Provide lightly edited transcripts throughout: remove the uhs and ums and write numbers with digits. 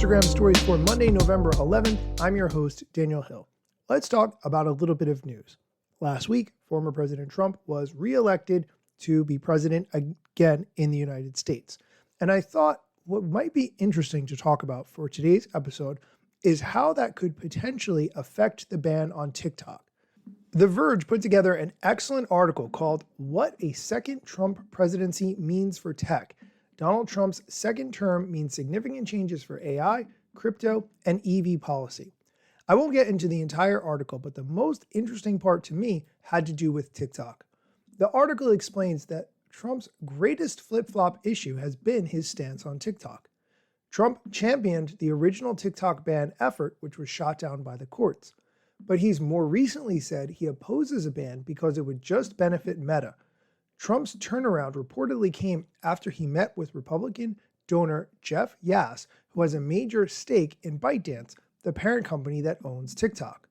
Instagram stories for Monday, November 11th. I'm your host, Daniel Hill. Let's talk about a little bit of news. Last week, former President Trump was reelected to be president again in the United States. And I thought what might be interesting to talk about for today's episode is how that could potentially affect the ban on TikTok. The Verge put together an excellent article called "What a Second Trump Presidency Means for Tech. Donald Trump's second term means significant changes for AI, crypto, and EV policy." I won't get into the entire article, but the most interesting part to me had to do with TikTok. The article explains that Trump's greatest flip-flop issue has been his stance on TikTok. Trump championed the original TikTok ban effort, which was shot down by the courts. But he's more recently said he opposes a ban because it would just benefit Meta. Trump's turnaround reportedly came after he met with Republican donor Jeff Yass, who has a major stake in ByteDance, the parent company that owns TikTok.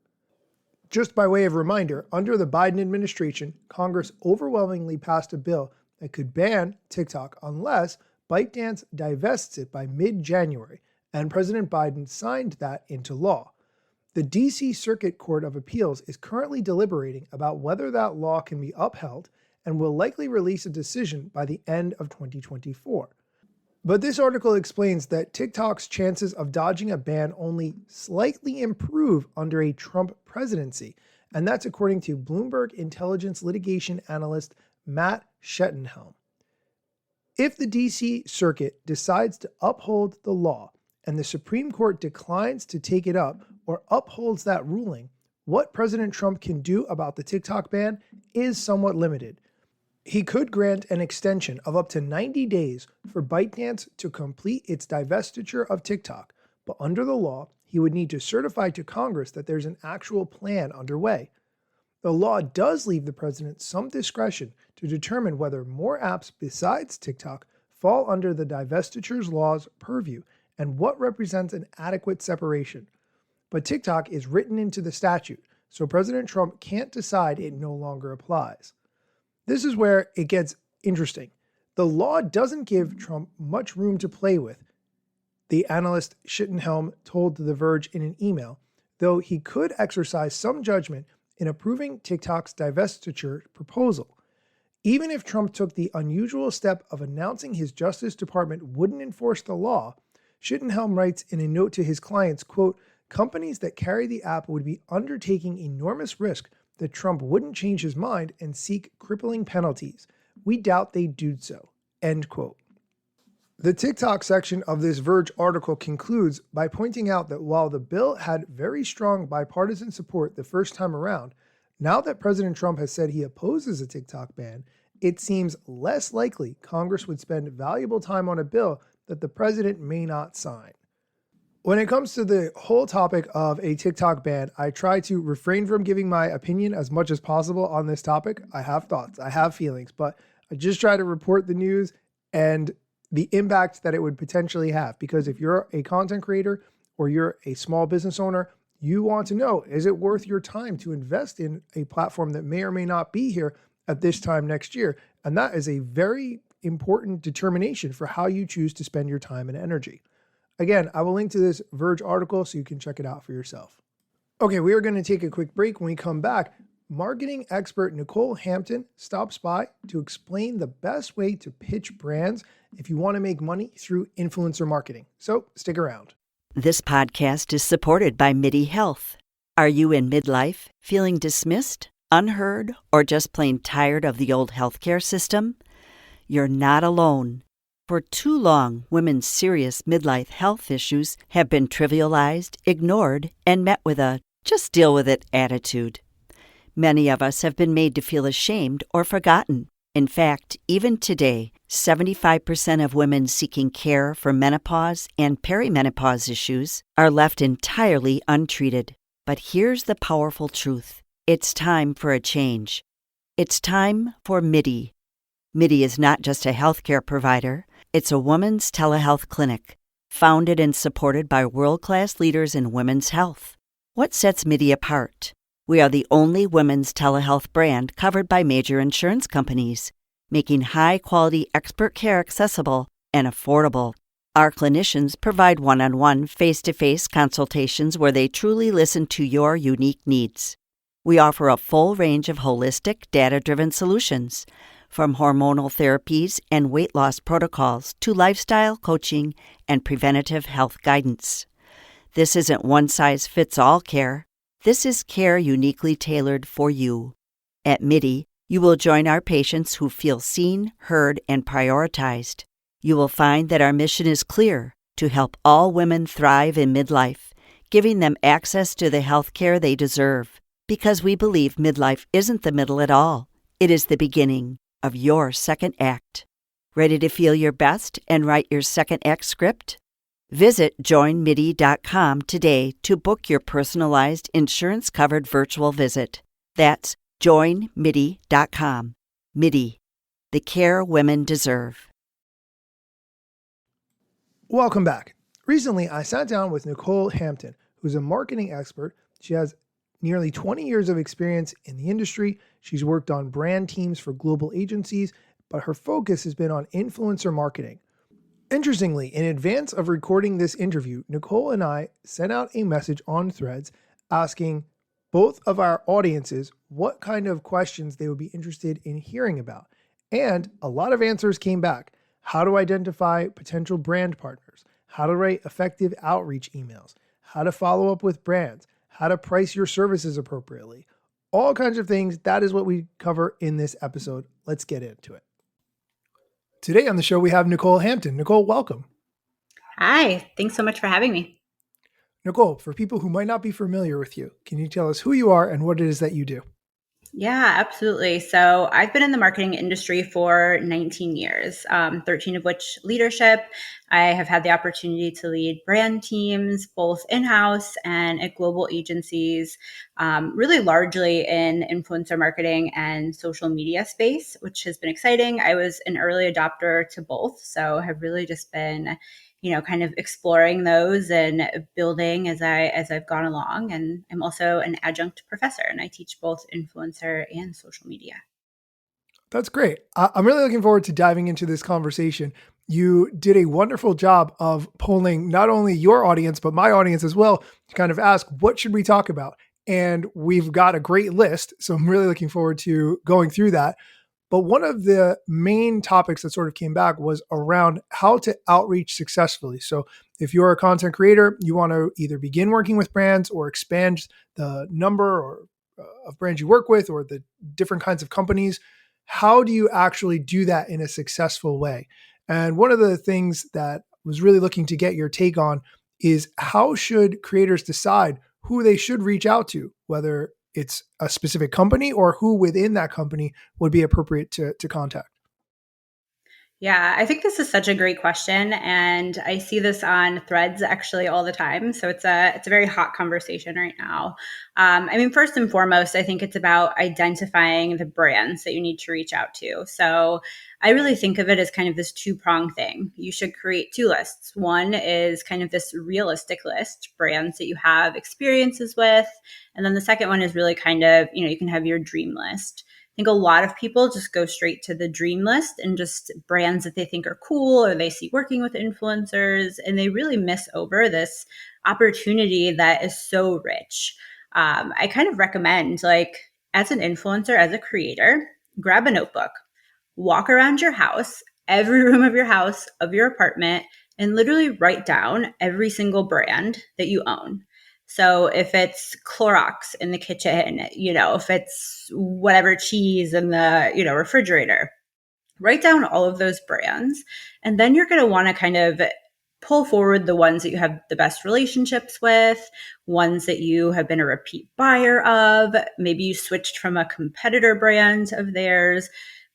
Just by way of reminder, under the Biden administration, Congress overwhelmingly passed a bill that could ban TikTok unless ByteDance divests it by mid-January, and President Biden signed that into law. The D.C. Circuit Court of Appeals is currently deliberating about whether that law can be upheld and will likely release a decision by the end of 2024. But this article explains that TikTok's chances of dodging a ban only slightly improve under a Trump presidency, and that's according to Bloomberg intelligence litigation analyst Matt Schettenhelm. If the D.C. Circuit decides to uphold the law and the Supreme Court declines to take it up or upholds that ruling, what President Trump can do about the TikTok ban is somewhat limited. He could grant an extension of up to 90 days for ByteDance to complete its divestiture of TikTok, but under the law, he would need to certify to Congress that there's an actual plan underway. The law does leave the president some discretion to determine whether more apps besides TikTok fall under the divestiture's law's purview and what represents an adequate separation. But TikTok is written into the statute, so President Trump can't decide it no longer applies. This is where it gets interesting. The law doesn't give Trump much room to play with, the analyst Schettenhelm told The Verge in an email, though he could exercise some judgment in approving TikTok's divestiture proposal. Even if Trump took the unusual step of announcing his Justice Department wouldn't enforce the law, Schettenhelm writes in a note to his clients, quote, "Companies that carry the app would be undertaking enormous risk that Trump wouldn't change his mind and seek crippling penalties. We doubt they'd do so," end quote. The TikTok section of this Verge article concludes by pointing out that while the bill had very strong bipartisan support the first time around, now that President Trump has said he opposes a TikTok ban, it seems less likely Congress would spend valuable time on a bill that the president may not sign. When it comes to the whole topic of a TikTok ban, I try to refrain from giving my opinion as much as possible on this topic. I have thoughts, I have feelings, but I just try to report the news and the impact that it would potentially have. Because if you're a content creator or you're a small business owner, you want to know, is it worth your time to invest in a platform that may or may not be here at this time next year? And that is a very important determination for how you choose to spend your time and energy. Again, I will link to this Verge article so you can check it out for yourself. Okay, we are going to take a quick break. When we come back, marketing expert Nycole Hampton stops by to explain the best way to pitch brands if you want to make money through influencer marketing. So stick around. This podcast is supported by MIDI Health. Are you in midlife, feeling dismissed, unheard, or just plain tired of the old healthcare system? You're not alone. For too long, women's serious midlife health issues have been trivialized, ignored, and met with a just deal with it attitude. Many of us have been made to feel ashamed or forgotten. In fact, even today, 75% of women seeking care for menopause and perimenopause issues are left entirely untreated. But here's the powerful truth. It's time for a change. It's time for MIDI. MIDI is not just a healthcare provider. It's a women's telehealth clinic, founded and supported by world-class leaders in women's health. What sets MIDI apart? We are the only women's telehealth brand covered by major insurance companies, making high-quality expert care accessible and affordable. Our clinicians provide one-on-one, face-to-face consultations where they truly listen to your unique needs. We offer a full range of holistic, data-driven solutions, from hormonal therapies and weight loss protocols to lifestyle coaching and preventative health guidance. This isn't one-size-fits-all care. This is care uniquely tailored for you. At MIDI, you will join our patients who feel seen, heard, and prioritized. You will find that our mission is clear: to help all women thrive in midlife, giving them access to the health care they deserve. Because we believe midlife isn't the middle at all. It is the beginning of your second act. Ready to feel your best and write your second act script? Visit joinmidi.com today to book your personalized insurance-covered virtual visit. That's joinmidi.com. MIDI, the care women deserve. Welcome back. Recently, I sat down with Nycole Hampton, who's a marketing expert. She has nearly 20 years of experience in the industry. She's worked on brand teams for global agencies, but her focus has been on influencer marketing. Interestingly, in advance of recording this interview, Nycole and I sent out a message on Threads asking both of our audiences what kind of questions they would be interested in hearing about. And a lot of answers came back. How to identify potential brand partners, how to write effective outreach emails, how to follow up with brands, how to price your services appropriately, all kinds of things. That is what we cover in this episode. Let's get into it. Today on the show, we have Nycole Hampton. Nycole, welcome. Hi, thanks so much for having me. Nycole, for people who might not be familiar with you, can you tell us who you are and what it is that you do? Yeah, absolutely. So I've been in the marketing industry for 19 years, 13 of which leadership. I have had the opportunity to lead brand teams, both in-house and at global agencies, really largely in influencer marketing and social media space, which has been exciting. I was an early adopter to both, so have really just been kind of exploring those and building as I've gone along. And I'm also an adjunct professor, and I teach both influencer and social media. That's great. I'm really looking forward to diving into this conversation. You did a wonderful job of polling not only your audience, but my audience as well, to kind of ask, what should we talk about? And we've got a great list. So I'm really looking forward to going through that. But one of the main topics that sort of came back was around how to outreach successfully. So if you're a content creator, you want to either begin working with brands or expand the number of brands you work with or the different kinds of companies. How do you actually do that in a successful way? And one of the things that I was really looking to get your take on is how should creators decide who they should reach out to, whether it's a specific company or who within that company would be appropriate to contact? Yeah, I think this is such a great question, and I see this on Threads actually all the time. So it's a very hot conversation right now. First and foremost, I think it's about identifying the brands that you need to reach out to. So I really think of it as kind of this two-pronged thing. You should create two lists. One is kind of this realistic list, brands that you have experiences with, and then the second one is really kind of, you can have your dream list. I think a lot of people just go straight to the dream list and just brands that they think are cool or they see working with influencers, and they really miss over this opportunity that is so rich. I kind of recommend, as an influencer, as a creator, grab a notebook, walk around your house, every room of your house, of your apartment, and literally write down every single brand that you own. So if it's Clorox in the kitchen, if it's whatever cheese in the, refrigerator, write down all of those brands. And then you're going to want to kind of pull forward the ones that you have the best relationships with, ones that you have been a repeat buyer of. Maybe you switched from a competitor brand of theirs,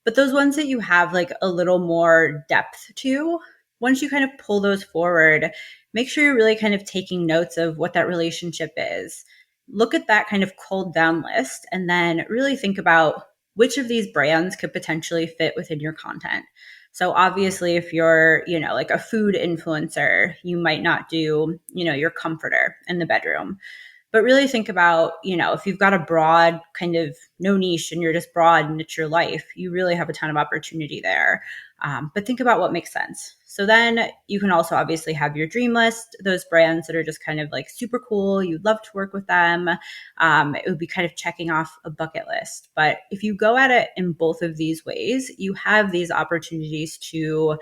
but those ones that you have like a little more depth to, once you kind of pull those forward, make sure you're really kind of taking notes of what that relationship is. Look at that kind of cold down list and then really think about which of these brands could potentially fit within your content. So obviously, if you're, like a food influencer, you might not do, your comforter in the bedroom. But really think about, if you've got a broad kind of no niche and you're just broad and it's your life, you really have a ton of opportunity there. But think about what makes sense. So then you can also obviously have your dream list, those brands that are just kind of like super cool. You'd love to work with them. It would be kind of checking off a bucket list. But if you go at it in both of these ways, you have these opportunities to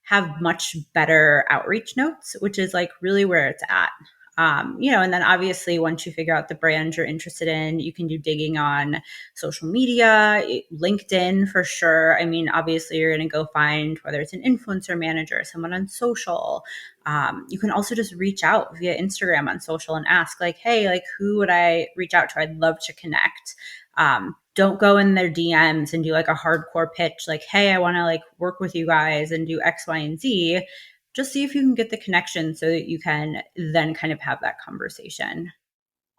have much better outreach notes, which is like really where it's at. And then obviously once you figure out the brand you're interested in, you can do digging on social media, LinkedIn for sure. I mean, obviously you're going to go find whether it's an influencer manager, someone on social. You can also just reach out via Instagram on social and ask like, hey, like who would I reach out to? I'd love to connect. Don't go in their DMs and do like a hardcore pitch like, hey, I want to like work with you guys and do X, Y, and Z. Just see if you can get the connection so that you can then kind of have that conversation.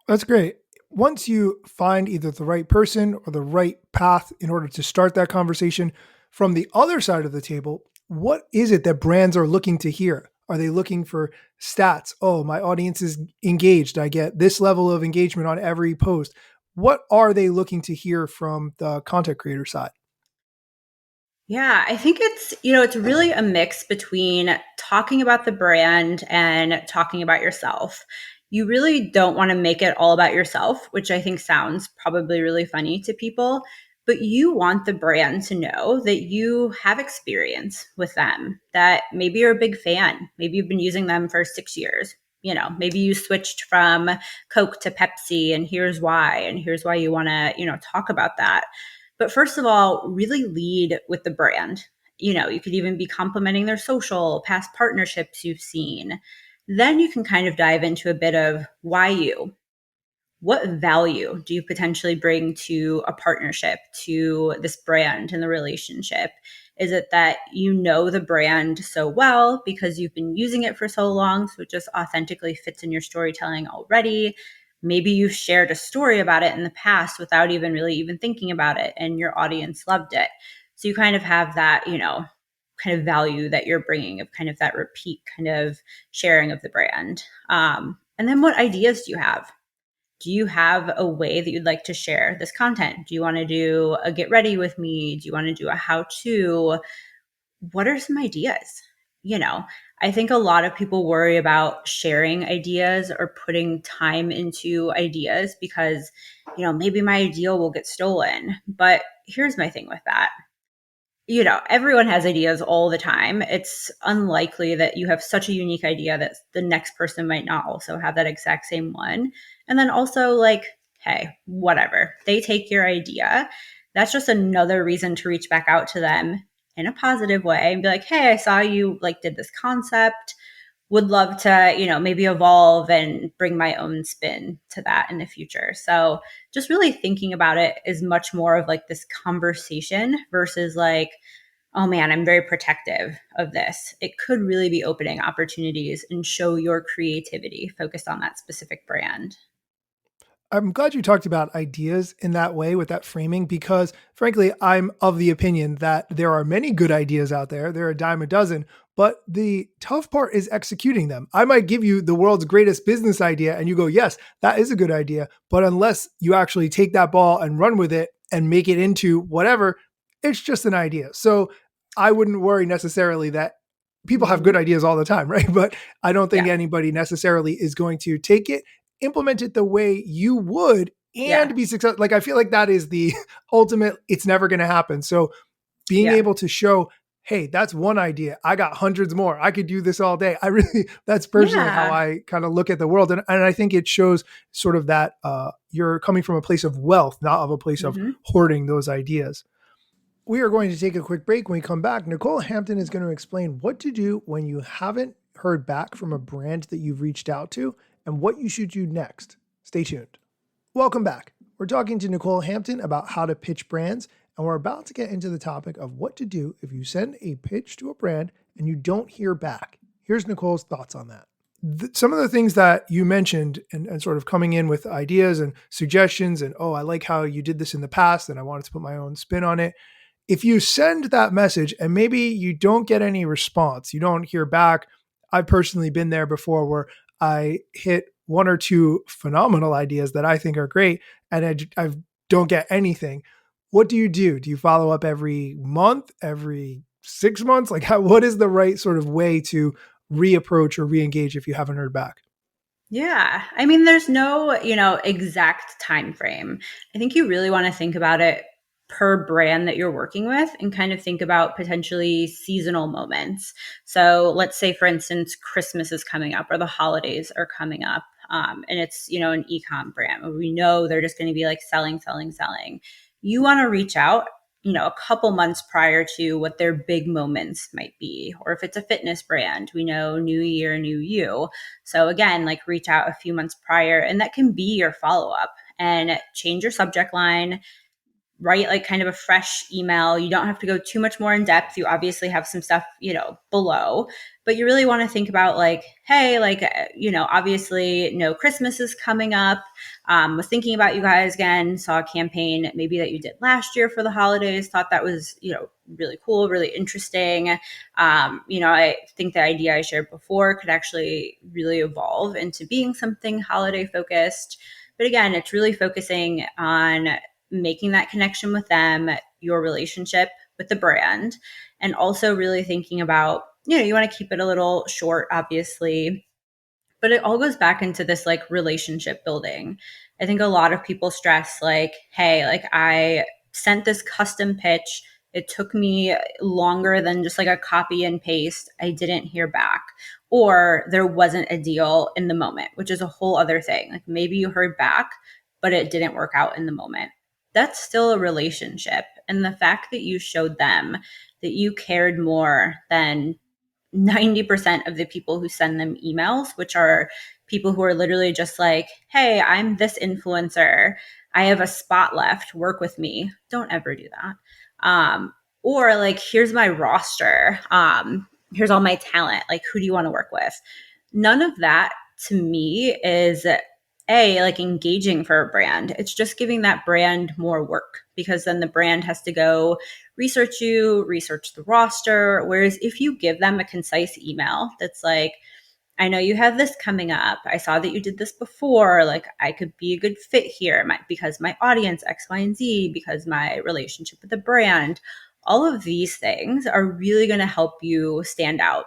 That's great. Once you find either the right person or the right path in order to start that conversation, from the other side of the table, what is it that brands are looking to hear? Are they looking for stats? Oh, my audience is engaged. I get this level of engagement on every post. What are they looking to hear from the content creator side? Yeah, I think it's really a mix between talking about the brand and talking about yourself. You really don't want to make it all about yourself, which I think sounds probably really funny to people, but you want the brand to know that you have experience with them, that maybe you're a big fan. Maybe you've been using them for 6 years. Maybe you switched from Coke to Pepsi and here's why you want to, talk about that. But first of all, really lead with the brand. You could even be complimenting their social, past partnerships you've seen. Then you can kind of dive into a bit of why you. What value do you potentially bring to a partnership, to this brand and the relationship? Is it that you know the brand so well because you've been using it for so long, so it just authentically fits in your storytelling already? Maybe you've shared a story about it in the past without even really even thinking about it, and your audience loved it. So you kind of have that, kind of value that you're bringing of kind of that repeat kind of sharing of the brand. And then what ideas do you have? Do you have a way that you'd like to share this content? Do you want to do a get ready with me? Do you want to do a how to? What are some ideas? I think a lot of people worry about sharing ideas or putting time into ideas because, maybe my idea will get stolen. But here's my thing with that. Everyone has ideas all the time. It's unlikely that you have such a unique idea that the next person might not also have that exact same one. And then also, like, hey, whatever. They take your idea. That's just another reason to reach back out to them in a positive way and be like, hey, I saw you like did this concept. Would love to, maybe evolve and bring my own spin to that in the future. So just really thinking about it is much more of like this conversation versus like, oh man, I'm very protective of this. It could really be opening opportunities and show your creativity focused on that specific brand. I'm glad you talked about ideas in that way with that framing because, frankly, I'm of the opinion that there are many good ideas out there. There are a dime a dozen, but the tough part is executing them. I might give you the world's greatest business idea and you go, yes, that is a good idea. But unless you actually take that ball and run with it and make it into whatever, it's just an idea. So I wouldn't worry necessarily that people have good ideas all the time, right? But I don't think Yeah. anybody necessarily is going to take it, implement it the way you would, and Yeah. be successful. Like, I feel like that is the ultimate, it's never going to happen. So being Yeah. able to show, hey, that's one idea. I got hundreds more. I could do this all day. That's personally how Yeah. I kind of look at the world. And I think it shows sort of that you're coming from a place of wealth, not of a place of Mm-hmm. hoarding those ideas. We are going to take a quick break. When we come back, Nycole Hampton is going to explain what to do when you haven't heard back from a brand that you've reached out to and what you should do next. Stay tuned. Welcome back. We're talking to Nycole Hampton about how to pitch brands, and we're about to get into the topic of what to do if you send a pitch to a brand and you don't hear back. Here's Nycole's thoughts on that. Some of the things that you mentioned and sort of coming in with ideas and suggestions and, oh, I like how you did this in the past and I wanted to put my own spin on it. If you send that message and maybe you don't get any response, you don't hear back. I've personally been there before where I hit one or two phenomenal ideas that I think are great, and I don't get anything. What do you do? Do you follow up every month, every 6 months? Like, what is the right sort of way to reapproach or reengage if you haven't heard back? Yeah. I mean, there's no, exact time frame. I think you really want to think about it per brand that you're working with and kind of think about potentially seasonal moments. So let's say, for instance, Christmas is coming up or the holidays are coming up. And it's, an e-com brand where we know they're just going to be like selling, selling, selling. You want to reach out, a couple months prior to what their big moments might be. Or if it's a fitness brand, we know new year, new you. So again, like reach out a few months prior, and that can be your follow up and change your subject line, write like kind of a fresh email. You don't have to go too much more in depth. You obviously have some stuff, below, but you really want to think about like, hey, like, obviously Christmas is coming up. Was thinking about you guys again, saw a campaign maybe that you did last year for the holidays, thought that was, really cool, really interesting. I think the idea I shared before could actually really evolve into being something holiday focused. But again, it's really focusing on making that connection with them, your relationship with the brand, and also really thinking about, you want to keep it a little short, obviously, but it all goes back into this like relationship building. I think a lot of people stress like, hey, like I sent this custom pitch. It took me longer than just like a copy and paste. I didn't hear back. Or there wasn't a deal in the moment, which is a whole other thing. Like maybe you heard back, but it didn't work out in the moment. That's still a relationship. And the fact that you showed them that you cared more than 90% of the people who send them emails, which are people who are literally just like, hey, I'm this influencer. I have a spot left. Work with me. Don't ever do that. Or like, here's my roster. Here's all my talent. Like, who do you want to work with? None of that to me is like engaging for a brand. It's just giving that brand more work because then the brand has to go research you, research the roster. Whereas if you give them a concise email that's like, I know you have this coming up. I saw that you did this before. Like I could be a good fit here because my audience X, Y, and Z, because my relationship with the brand, all of these things are really going to help you stand out.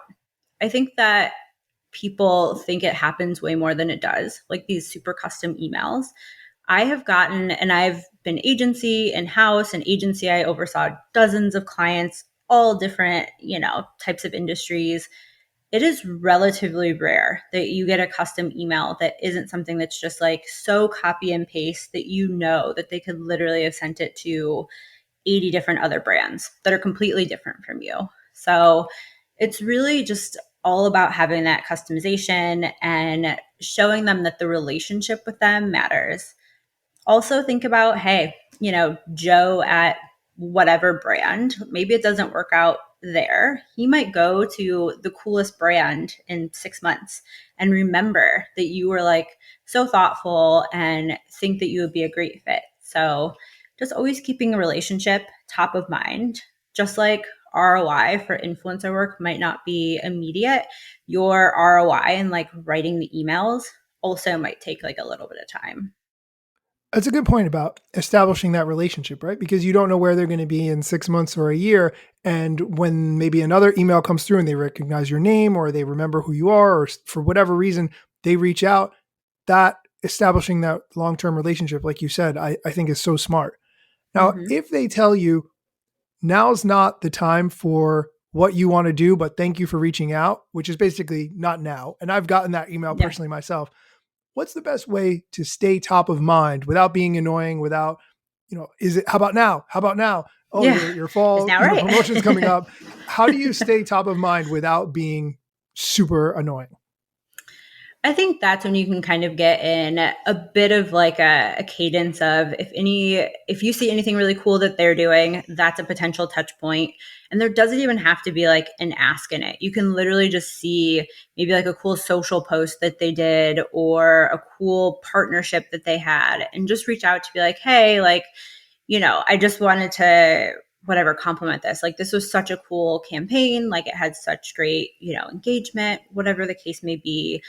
I think that people think it happens way more than it does, like these super custom emails. I have gotten, and I've been agency in-house and agency, I oversaw dozens of clients, all different, types of industries. It is relatively rare that you get a custom email that isn't something that's just like so copy and paste that that they could literally have sent it to 80 different other brands that are completely different from you. So it's really just all about having that customization and showing them that the relationship with them matters. Also think about, hey, Joe at whatever brand, maybe it doesn't work out there. He might go to the coolest brand in 6 months and remember that you were like so thoughtful and think that you would be a great fit. So just always keeping a relationship top of mind, just like ROI for influencer work might not be immediate. Your ROI and like writing the emails also might take like a little bit of time. That's a good point about establishing that relationship, right? Because you don't know where they're going to be in 6 months or a year. And when maybe another email comes through and they recognize your name or they remember who you are, or for whatever reason, they reach out, that establishing that long-term relationship, like you said, I think is so smart. Now, Mm-hmm. if they tell you now's not the time for what you want to do, but thank you for reaching out, which is basically not now. And I've gotten that email Yeah. personally myself. What's the best way to stay top of mind without being annoying, without, is it, how about now? How about now? Oh, Yeah. your Is fall, now right. promotion's coming up. How do you stay top of mind without being super annoying? I think that's when you can kind of get in a bit of like a cadence of if you see anything really cool that they're doing, that's a potential touch point. And there doesn't even have to be like an ask in it. You can literally just see maybe like a cool social post that they did or a cool partnership that they had and just reach out to be like, hey, like, I just wanted to whatever compliment this, like this was such a cool campaign, like it had such great, engagement, whatever the case may be.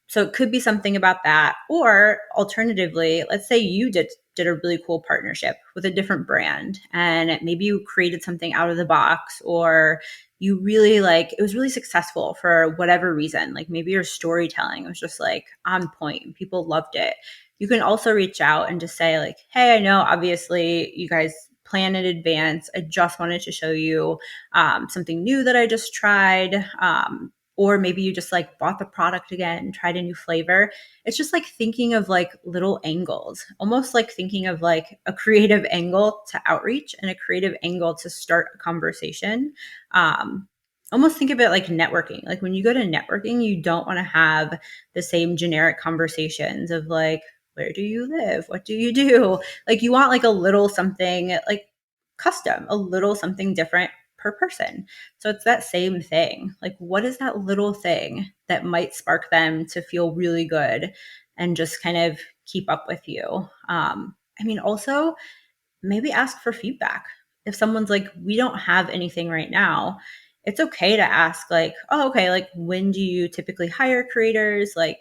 So it could be something about that. Or alternatively, let's say you did a really cool partnership with a different brand, and maybe you created something out of the box, or you really like it was really successful for whatever reason. Like maybe your storytelling was just like on point and people loved it. You can also reach out and just say like, hey, I know obviously you guys plan in advance. I just wanted to show you something new that I just tried. Or maybe you just like bought the product again, tried a new flavor. It's just like thinking of like little angles, almost like thinking of like a creative angle to outreach and a creative angle to start a conversation. Almost think of it like networking. Like when you go to networking, you don't want to have the same generic conversations of like, where do you live? What do you do? Like you want like a little something like custom, a little something different per person. So it's that same thing. Like what is that little thing that might spark them to feel really good and just kind of keep up with you? Also maybe ask for feedback. If someone's like, we don't have anything right now, it's okay to ask like, oh, okay, like when do you typically hire creators? Like,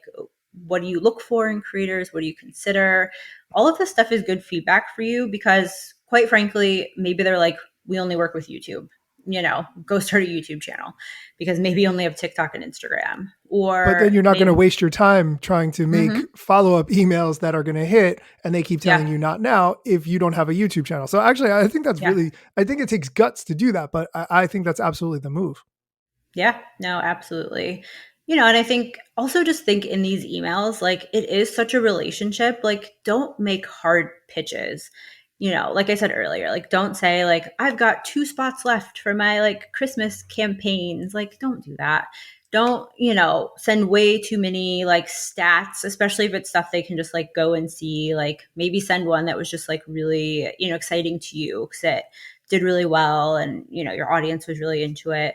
what do you look for in creators? What do you consider? All of this stuff is good feedback for you because quite frankly, maybe they're like, we only work with YouTube. Go start a YouTube channel because maybe you only have TikTok and Instagram. But then Or you're not going to maybe, waste your time trying to make Mhm. follow-up emails that are going to hit and they keep telling Yeah, you not now if you don't have a YouTube channel. So actually, I think yeah. I think it takes guts to do that, but I think that's absolutely the move. Yeah, no, absolutely. And I think also just think in these emails, like it is such a relationship. Like, don't make hard pitches. Like I said earlier, like don't say like I've got 2 spots left for my like Christmas campaigns. Like, don't do that. Don't, send way too many like stats, especially if it's stuff they can just like go and see. Like maybe send one that was just like really, exciting to you because it did really well and your audience was really into it.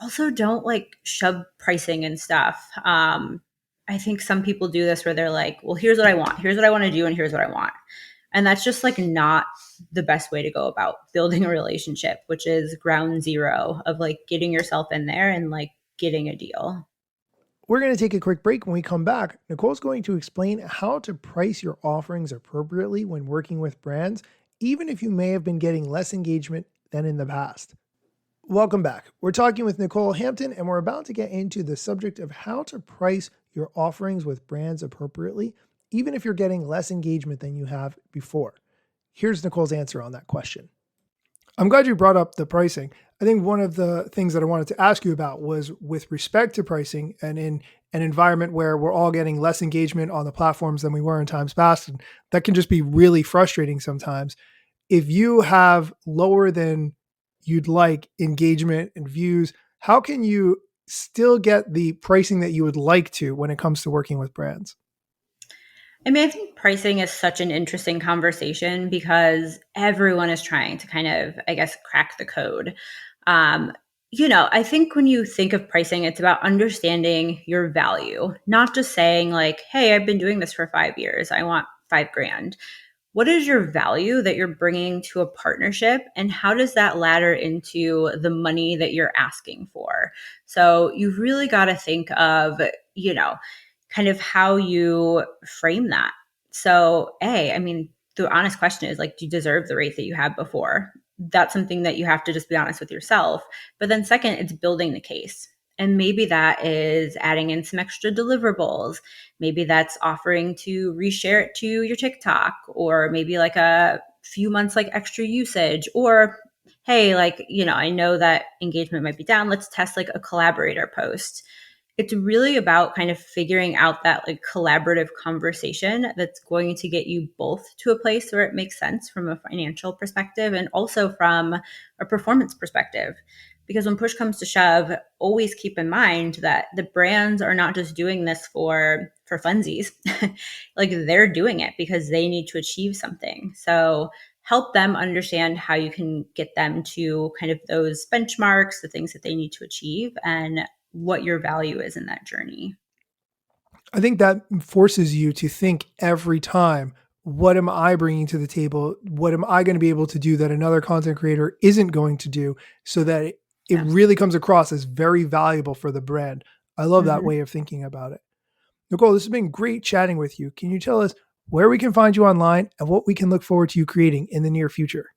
Also, don't like shove pricing and stuff. I think some people do this where they're like, well, here's what I want. Here's what I want to do. And here's what I want. And that's just like not the best way to go about building a relationship, which is ground zero of like getting yourself in there and like getting a deal. We're going to take a quick break. When we come back, Nicole's going to explain how to price your offerings appropriately when working with brands, even if you may have been getting less engagement than in the past. Welcome back. We're talking with Nycole Hampton, and we're about to get into the subject of how to price your offerings with brands appropriately, even if you're getting less engagement than you have before. Here's Nycole's answer on that question. I'm glad you brought up the pricing. I think one of the things that I wanted to ask you about was with respect to pricing and in an environment where we're all getting less engagement on the platforms than we were in times past. And that can just be really frustrating sometimes. If you have lower than you'd like engagement and views, how can you still get the pricing that you would like to when it comes to working with brands? I think pricing is such an interesting conversation because everyone is trying to kind of, I guess, crack the code. Um, I think when you think of pricing, it's about understanding your value, not just saying like, hey, I've been doing this for 5 years. I want 5 grand. What is your value that you're bringing to a partnership and how does that ladder into the money that you're asking for? So you've really got to think of, kind of how you frame that. So, the honest question is like, do you deserve the rate that you had before? That's something that you have to just be honest with yourself. But then second, it's building the case. And maybe that is adding in some extra deliverables. Maybe that's offering to reshare it to your TikTok, or maybe like a few months like extra usage, or hey, like, I know that engagement might be down. Let's test like a collaborator post. It's really about kind of figuring out that like collaborative conversation that's going to get you both to a place where it makes sense from a financial perspective and also from a performance perspective. Because when push comes to shove, always keep in mind that the brands are not just doing this for funsies. Like they're doing it because they need to achieve something. So help them understand how you can get them to kind of those benchmarks, the things that they need to achieve, and what your value is in that journey. I think that forces you to think every time what am I bringing to the table? What am I going to be able to do that another content creator isn't going to do, so that it Yeah. really comes across as very valuable for the brand. I love that way of thinking about it. Nycole, this has been great chatting with you. Can you tell us where we can find you online and what we can look forward to you creating in the near future?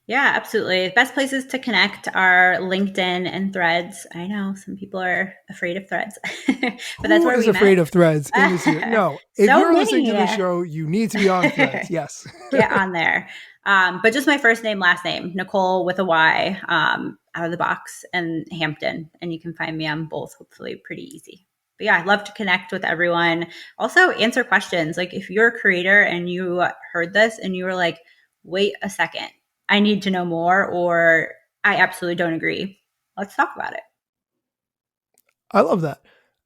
Yeah, absolutely. The best places to connect are LinkedIn and Threads. I know some people are afraid of Threads, but that's Who where is we afraid met. of Threads in this year? No, if So you're listening to many. the show, you need to be on Threads. Yes. Get on there. But just my first name, last name, Nycole with a Y, out of the box, and Hampton. And you can find me on both, hopefully pretty easy. But yeah, I'd love to connect with everyone. Also answer questions. Like if you're a creator and you heard this and you were like, wait a second, I need to know more, or I absolutely don't agree. Let's talk about it. I love that.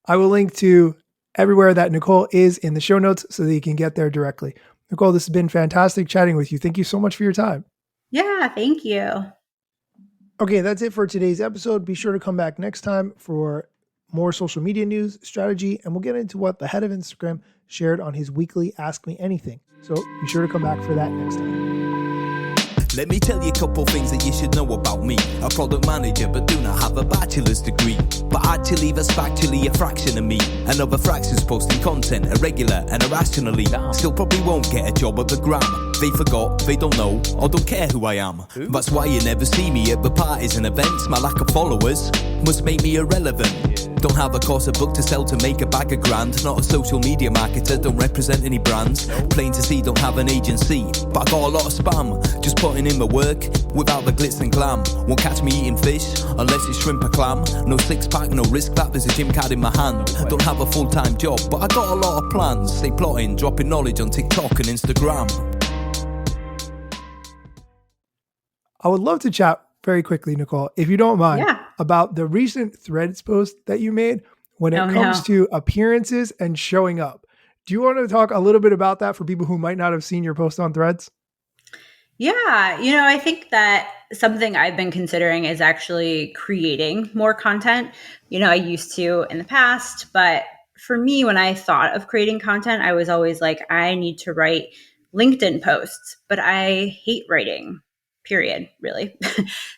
I will link to everywhere that Nycole is in the show notes so that you can get there directly. Nycole, this has been fantastic chatting with you. Thank you so much for your time. Yeah, thank you. Okay, that's it for today's episode. Be sure to come back next time for more social media news, strategy, and we'll get into what the head of Instagram shared on his weekly Ask Me Anything. So be sure to come back for that next time. Let me tell you a couple things that you should know about me. A product manager, but do not have a bachelor's degree. But actually, that's factually a fraction of me. Another fraction's posting content irregular and irrationally. Still probably won't get a job at the Gram. They forgot, they don't know, or don't care who I am. That's why you never see me at the parties and events. My lack of followers must make me irrelevant. Don't have a course, a book to sell to make a bag of grand. Not a social media marketer, don't represent any brands. Plain to see, don't have an agency, but I got a lot of spam. Just putting in my work, without the glitz and glam. Won't catch me eating fish, unless it's shrimp or clam. No six pack, no risk that, there's a gym card in my hand. Don't have a full-time job, but I got a lot of plans. Stay plotting, dropping knowledge on TikTok and Instagram. I would love to chat very quickly, Nycole, if you don't mind, about the recent Threads post that you made when it comes to appearances and showing up. Do you want to talk a little bit about that for people who might not have seen your post on Threads? Yeah, I think that something I've been considering is actually creating more content. I used to in the past, but for me, when I thought of creating content, I was always like, I need to write LinkedIn posts, but I hate writing, period, really.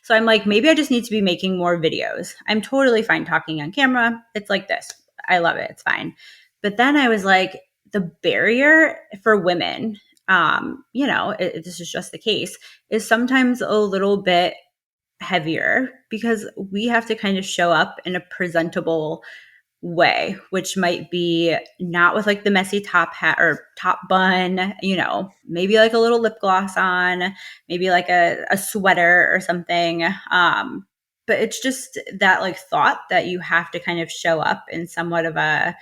So I'm like, maybe I just need to be making more videos. I'm totally fine talking on camera. It's like this. I love it. It's fine. But then I was like, the barrier for women, this is just the case, is sometimes a little bit heavier because we have to kind of show up in a presentable way, which might be not with like the messy top hat or top bun, maybe like a little lip gloss on, maybe like a sweater or something. But it's just that like thought that you have to kind of show up in somewhat of a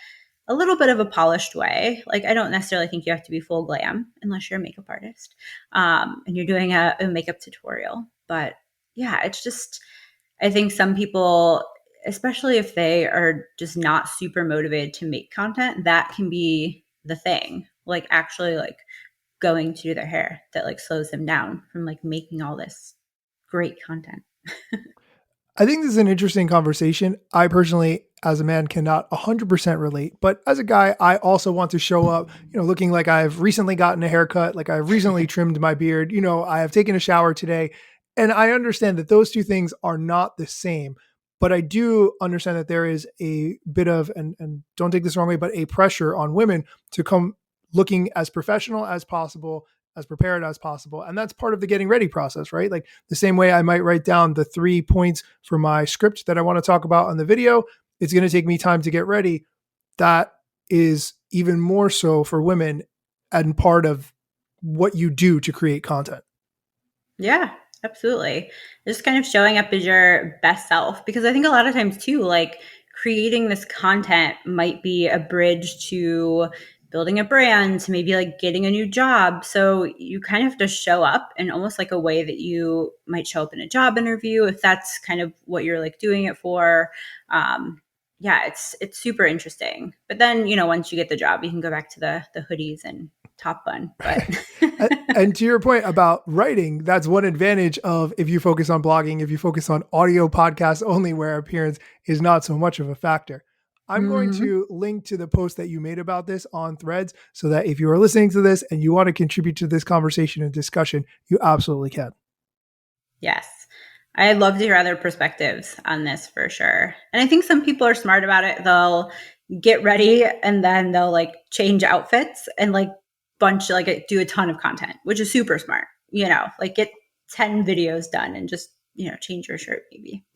little bit of a polished way. Like, I don't necessarily think you have to be full glam unless you're a makeup artist and you're doing a makeup tutorial. But yeah, it's just, I think some people, especially if they are just not super motivated to make content, that can be the thing, like actually like going to do their hair, that like slows them down from like making all this great content. I think this is an interesting conversation. I personally, as a man, cannot 100% relate, but as a guy, I also want to show up, looking like I've recently gotten a haircut, like I've recently trimmed my beard, I have taken a shower today. And I understand that those two things are not the same, but I do understand that there is a bit of, and don't take this the wrong way, but a pressure on women to come looking as professional as possible, as prepared as possible. And that's part of the getting ready process, right? Like the same way I might write down the 3 points for my script that I want to talk about on the video, it's going to take me time to get ready. That is even more so for women and part of what you do to create content. Yeah, absolutely. Just kind of showing up as your best self, because I think a lot of times too, like creating this content might be a bridge to building a brand, to maybe like getting a new job. So you kind of have to show up in almost like a way that you might show up in a job interview, if that's kind of what you're like doing it for. Yeah, it's super interesting. But then, once you get the job, you can go back to the hoodies and top bun. But and to your point about writing, that's one advantage of if you focus on blogging, if you focus on audio podcasts only, where appearance is not so much of a factor. I'm going to link to the post that you made about this on Threads so that if you are listening to this and you want to contribute to this conversation and discussion, you absolutely can. Yes. I'd love to hear other perspectives on this for sure. And I think some people are smart about it. They'll get ready and then they'll like change outfits and like do a ton of content, which is super smart, like get 10 videos done and just, change your shirt maybe.